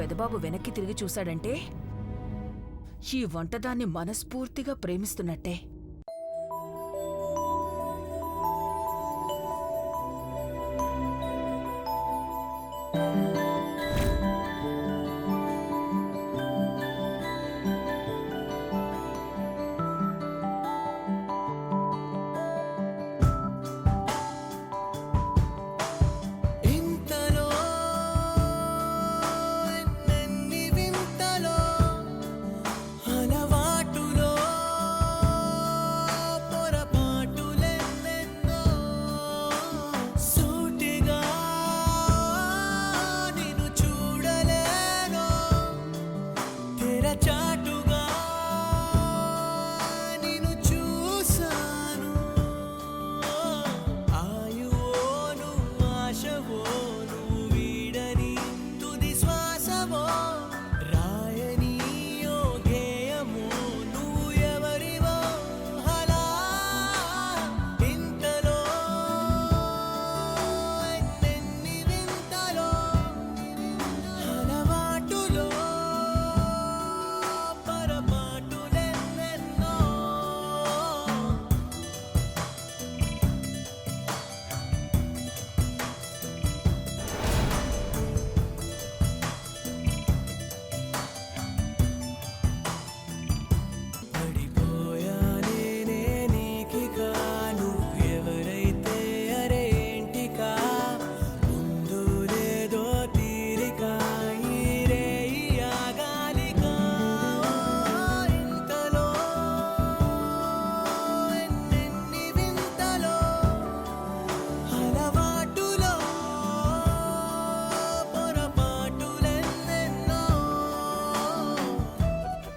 పెదబాబు వెనక్కి తిరిగి చూశాడంటే ఈ వంటదాన్ని మనస్ఫూర్తిగా ప్రేమిస్తున్నట్టే.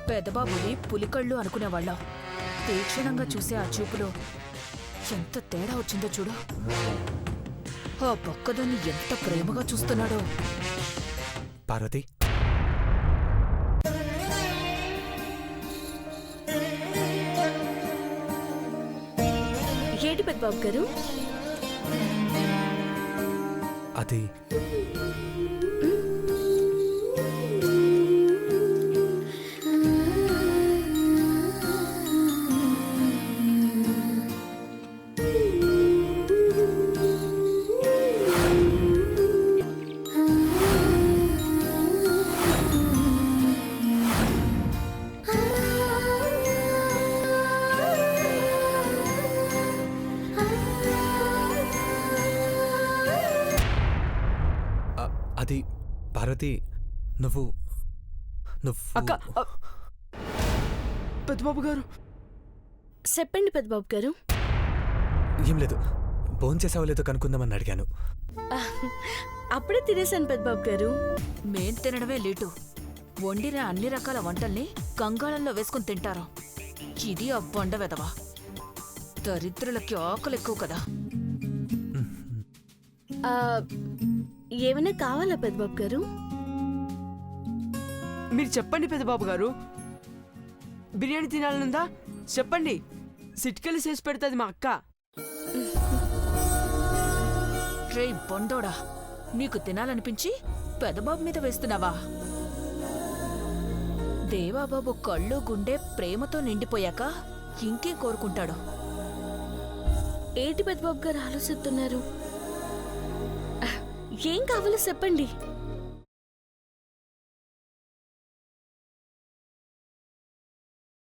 పెదబాబుని పులికళ్ళు అనుకునేవాళ్ళం. తీక్షణంగా చూసే ఆ చూపులో ఎంత తేడా వచ్చిందో చూడు. ఆ పక్కదాన్ని ఎంత ప్రేమగా చూస్తున్నాడో. పార్వతి, ఏంటి పెద్దబాబు గారు? అది అది పార్వతి, నువ్వు అక్క, పెద్దబాబు గారు. చెప్పండి పెద్దబాబు గారు. ఏం లేదు, ఫోన్ చేసావో లేదో కనుక్కుందామని అడిగాను. అప్పుడే తినేశాను పెద్దబాబు గారు. మేం తినడమే లేటు. వండిన అన్ని రకాల వంటల్ని గంగాళంలో వేసుకుని తింటారు. ఇది ఆ బండ వెదవా. దరిద్రులకి ఆకలి ఎక్కువ కదా. ఏమైనా కావాలా పెద్దబాబు గారు? మీరు చెప్పండి పెద్దబాబు గారు. బిర్యానీ తినాలనుందా? చెప్పండి, సిట్కెళ్ళి చేసి పెడుతుంది మా అక్క. రే బొండోడా, నీకు తినాలనిపించి పెదబాబు మీద వేస్తున్నావా? దేవాబాబు కళ్ళు గుండె ప్రేమతో నిండిపోయాక ఇంకేం కోరుకుంటాడు? ఏంటి పెద్దబాబు గారు ఆలోచిస్తున్నారు? ఏం కావాలో చెప్పండి.